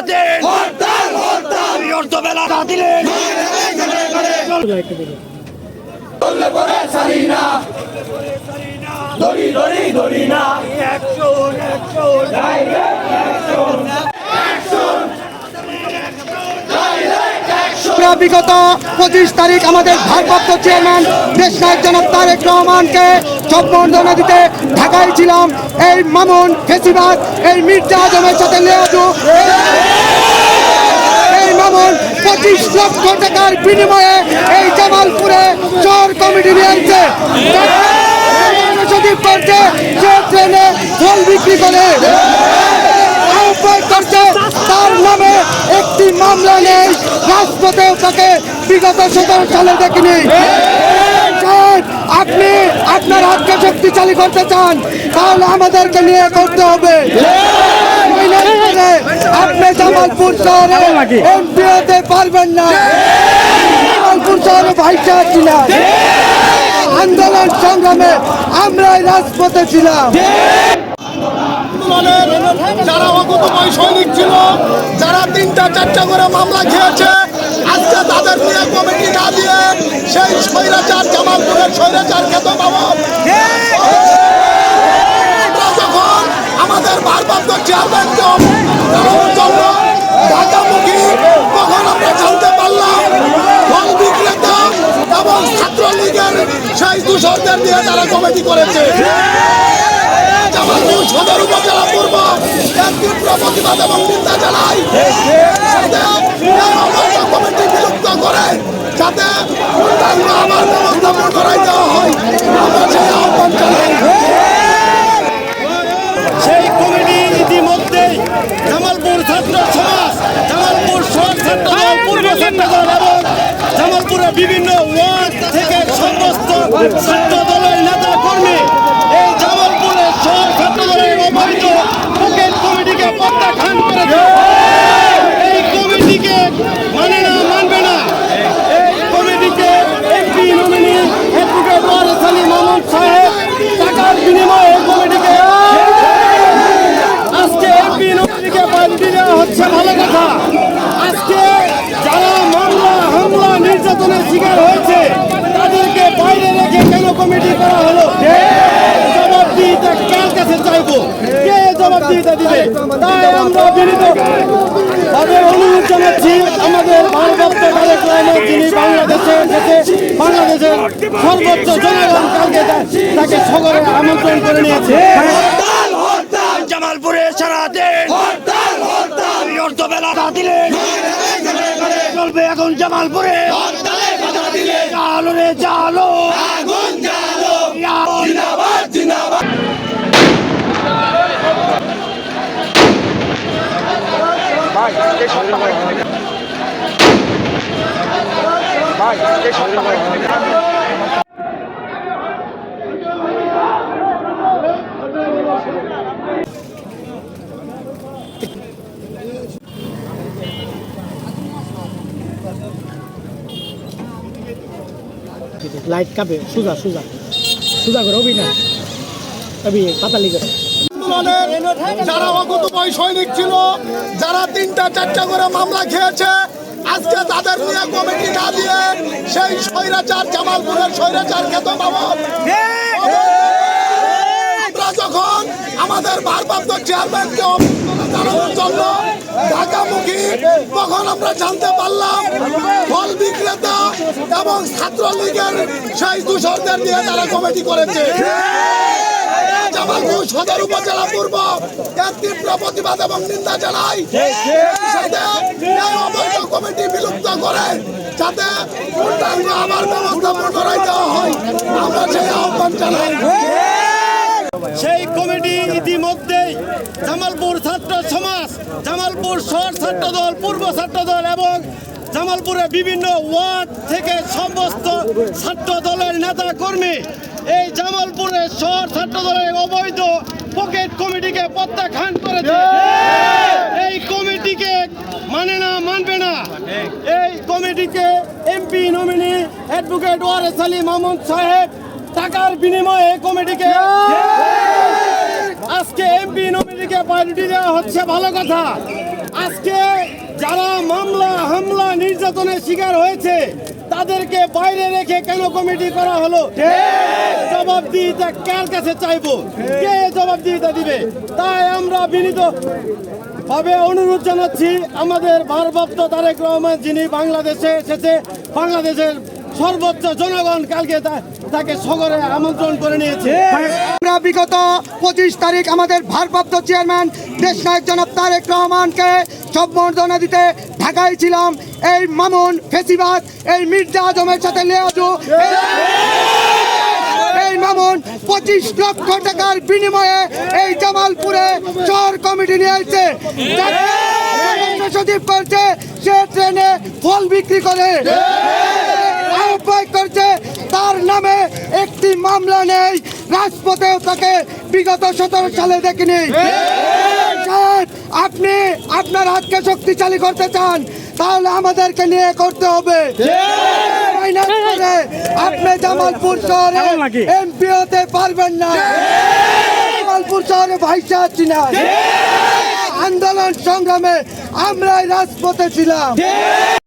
দিন অর্থ বেলা না দিলেন বিগত 25 তারিখ আমাদের ভারপ্রাপ্ত চেয়ারম্যান দেশনায়ক জনাব তারেক রহমানকে সম্বর্ধনা দিতে ঢাকায় ছিলাম। এই মামুন ফেসিবাদ, এই মির্জা আজমের সাথে লেয়াজু, এই মামুন 25 লক্ষ টাকার বিনিময়ে এই জামালপুরে চর কমিটি নিয়েছে। যে ট্রেনে ফল বিক্রি করে তার নামে একটি মামলা নেই, রাজপথেও তাকে বিগত 17 সালে দেখিনি। আপনি আপনার হাতকে শক্তিশালী করতে চান তাহলে আমাদেরকে নিয়ে করতে হবে। আপনি জামালপুর শহরে এমপি হতে পারবেন না। জামালপুর শহরে ভাইসা ছিল আন্দোলন সংগ্রামে আমরাই রাজপথে ছিলাম। যারা অকুতময় সৈনিক ছিল, যারা 3টা-4টা করে মামলা খেয়েছে, আজকে তাদের নিয়ে কমিটি না দিয়ে সেই স্বৈরাচার জামালপুরের স্বৈরাচার খ্যাত মামুন যখন আমাদের ভারপ্রাপ্ত চেয়ারম্যানকে জন্য ঢাকামুখী, তখন আমরা জানতে পারলাম ফল বিক্রেতা এবং ছাত্রলীগের সেই দূষরদের দিয়ে তারা কমিটি করেছে। জামালপুর সদর উপজেলা পূর্ব তীব্র প্রতিবাদ এবং নিন্দা জানাই। কমিটি বিলুপ্ত করে যাতে আবার ব্যবস্থাপন করাই দেওয়া হয়, আমরা সেই আহ্বান জানাই। সেই কমিটি ইতিমধ্যেই জামালপুর ছাত্র সমাজ, জামালপুর শহর ছাত্র দল, পূর্ব ছাত্র দল এবং জামালপুরের বিভিন্ন ওয়ার্ড থেকে সমস্ত ছাত্র দলের নেতা কর্মী এই জামালপুরের শহর ছাত্র দলের অবৈধ পকেট কমিটিকে প্রত্যাখ্যান করেছে। এই কমিটিকে মানে না, মানবে না। এই কমিটিকে এমপি নমিনি অ্যাডভোকেট ওয়ারেস আলী মামুন সাহেব টাকার বিনিময়ে এই কমিটিকে আজকে এমপি নমিনিকে পাল্টি দেওয়া হচ্ছে। ভালো কথা, আজকে যারা মামলা হামলা নির্যাতনের শিকার হয়েছে তাদেরকে বাইরে রেখে কেন কমিটি করা হলো? জবাবদিহিতা কার কাছে চাইবো? কে জবাবদিহিতা দিবে? তাই আমরা বিনীতভাবে অনুরোধ জানাচ্ছি আমাদের ভারপ্রাপ্ত তারেক রহমান, যিনি বাংলাদেশের সর্বোচ্চ জনগণ কালকে তাকে সগরে আমন্ত্রণ করে নিয়েছে। জামালপুরে সারাদিন অর্থ বেলা না দিলেন চলবে। এখন জামালপুরে জালো রে জালো, লাইট কাবে সুজা সুজা সুজা করে অবি না অবি পাতালি করে। যারা অকুতময় সৈনিক ছিল, যারা 3টা-4টা করে মামলা খেয়েছে, আজকে তাদের নিয়ে কমিটি না দিয়ে সেই স্বৈরাচার জামালপুরের স্বৈরাচার খ্যাত মামুন যখন আমাদের ভারপ্রাপ্ত চেয়ারম্যানকে জানানোর জন্য ঢাকামুখী, তখন আমরা জানতে পারলাম ফল বিক্রেতা এবং ছাত্রলীগের সেই দূষরদের দিয়ে তারা কমিটি করেছে। জামালপুর সদর উপজেলা পূর্ব তীব্র প্রতিবাদ এবং নিন্দা জানাই। অবৈধ কমিটি বিলুপ্ত করে যাতে আবার ব্যবস্থাপন করাই দেওয়া হয়, আমরা সেই আহ্বান জানাই। সেই কমিটি ইতিমধ্যেই জামালপুর ছাত্র সমাজ, জামালপুর শহর ছাত্র দল, পূর্ব ছাত্র দল এবং জামালপুরের বিভিন্ন ওয়ার্ড থেকে সমস্ত ছাত্র দলের নেতা কর্মী এই জামালপুরের শহর ছাত্র দলের অবৈধ পকেট কমিটিকে প্রত্যাখ্যান করেছে। এই কমিটিকে মানে না, মানবে না। এই কমিটিকে এমপি নমিনি অ্যাডভোকেট ওয়ারেস আলী মামুন সাহেব টাকার বিনিময়ে এই কমিটিকে আজকে এমপি নমিনিকে প্রায়োরিটি দেওয়া হচ্ছে ভালো কথা। আজকে যারা মামলা হামলা নির্যাতনের শিকার হয়েছে তাদেরকে বাইরে রেখে কেন কমিটি করা হলো? জবাবদিহিতা কার কাছে চাইবো? কে জবাবদিহিতা দিবে? তাই আমরা বিনীত ভাবে অনুরোধ জানাচ্ছি আমাদের ভারপ্রাপ্ত তারেক রহমান, যিনি বাংলাদেশে এসেছে, বাংলাদেশের সর্বোচ্চ জনগণ কালকে তাকে সগরে আমন্ত্রণ করে নিয়েছে। আমরা বিগত 25 তারিখ আমাদের ভারপ্রাপ্ত চেয়ারম্যান দেশনায়ক জনাব তারেক রহমানকে সম্বর্ধনা দিতে ঢাকায় ছিলাম। এই মামুন ফেসিবাদ, এই মির্জা আজমের সাথে লেয়াজু, এই মামুন 25 লক্ষ টাকার বিনিময়ে এই জামালপুরে শহর কমিটি নিয়ে আসছে। সচিব করছে, সে ট্রেনে ফল বিক্রি করে আহ্বায়ক করছে, তার নামে একটি মামলা নেই, রাজপথেও তাকে বিগত 17 সালে দেখিনি। আপনি আপনার হাতকে শক্তিশালী করতে চান, তাহলে আমাদেরকে নিয়ে করতে হবে। আপনি জামালপুর শহরে এমপি হতে পারবেন না। জামালপুর শহরে ভাইসা আছি না, আন্দোলন সংগ্রামে আমরাই রাজপথে ছিলাম।